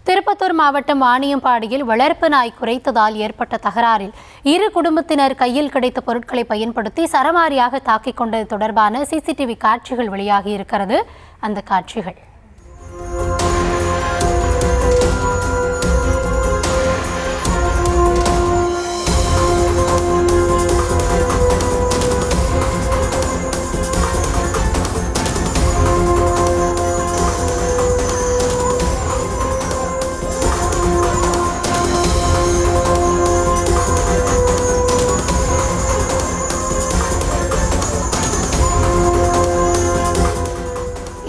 திருப்பத்தூர் மாவட்டம் வாணியம்பாடியில் வளர்ப்பு நாய் குரைத்ததால் ஏற்பட்ட தகராறில் இரு குடும்பத்தினர் கையில் கிடைத்த பொருட்களை பயன்படுத்தி சரமாரியாக தாக்கிக் கொண்டது தொடர்பான சிசிடிவி காட்சிகள் வெளியாகி இருக்கிறது. அந்த காட்சிகள்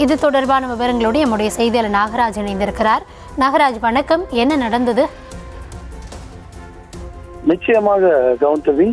இது தொடர்பான விவரங்களோடு நம்முடைய செய்தியாளர் நாகராஜ் இணைந்திருக்கிறார். நாகராஜ், வணக்கம். என்ன நடந்தது? நிச்சயமாக கவுண்டவி,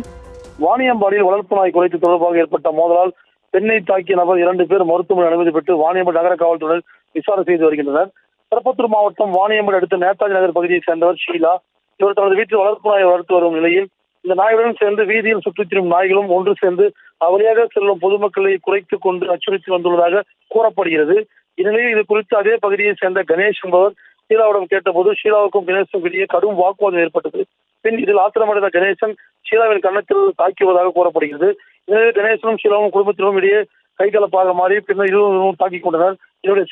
வாணியம்பாடியில் வளர்ப்பு நாய் குறைத்து தொடர்பாக ஏற்பட்ட மோதலால் பெண்ணை தாக்கிய நபர் 2 பேர் மருத்துவமனை அனுமதி பெற்று வாணியம்பாடி நகர காவல்துறையினர் விசாரணை செய்து வருகின்றனர். திருப்பத்தூர் மாவட்டம் வாணியம்பாடி அடுத்த நேதாஜி நகர் பகுதியைச் சேர்ந்தவர் ஷீலா. இவர் தனது வீட்டில் வளர்ப்பு நாயை வளர்த்து வரும் நிலையில் இந்த நாயுடன் சேர்ந்து வீதியில் சுற்றித் திரியும் நாய்களும் ஒன்று சேர்ந்து வழியாக செல்லும் பொதுமக்களை குறைத்துக் கொண்டு அச்சுறுத்தி வந்துள்ளதாக கூறப்படுகிறது. இந்நிலையில் இது குறித்து அதே பகுதியைச் சேர்ந்த கணேஷ் என்பவர் ஷீலாவிடம் கேட்டபோது ஷீலாவுக்கும் கணேசனுக்கும் இடையே கடும் வாக்குவாதம் ஏற்பட்டது. பின் இதில் ஆத்திரமடைந்த கணேசன் ஷீலாவின் கன்னத்தில் தாக்கியதாக கூறப்படுகிறது. எனவே கணேசனும் ஷீலாவும் குடும்பத்தினரும் இடையே கைகலப்பாக மாறி பின்னர் இருவரும் தாக்கிக் கொண்டனர். இதனுடைய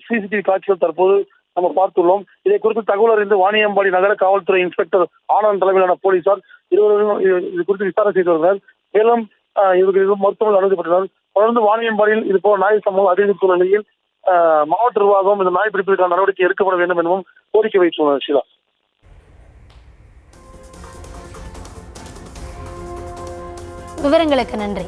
சிசிடிவி காட்சிகள் தற்போது நம்ம பார்த்துள்ளோம். இதை குறித்து தகவல் அறிந்து வாணியம்பாடி நகர காவல்துறை இன்ஸ்பெக்டர் ஆனந்த் தலைமையிலான போலீசார் இருவரும் இது குறித்து விசாரணை செய்து வருகிறார். மேலும் இவர்கள் மருத்துவமனை அனுமதிப்பட்டனர். தொடர்ந்து வாணியம்பாடியில் இது போல நாய் சம்பவம் அதிகரித்துள்ள நிலையில் மாவட்ட நிர்வாகம் இந்த நாய் பிடிப்பிற்கான நடவடிக்கை எடுக்கப்பட வேண்டும் எனவும் கோரிக்கை வைத்துள்ளனர். ஷீலா, விவரங்களுக்கு நன்றி.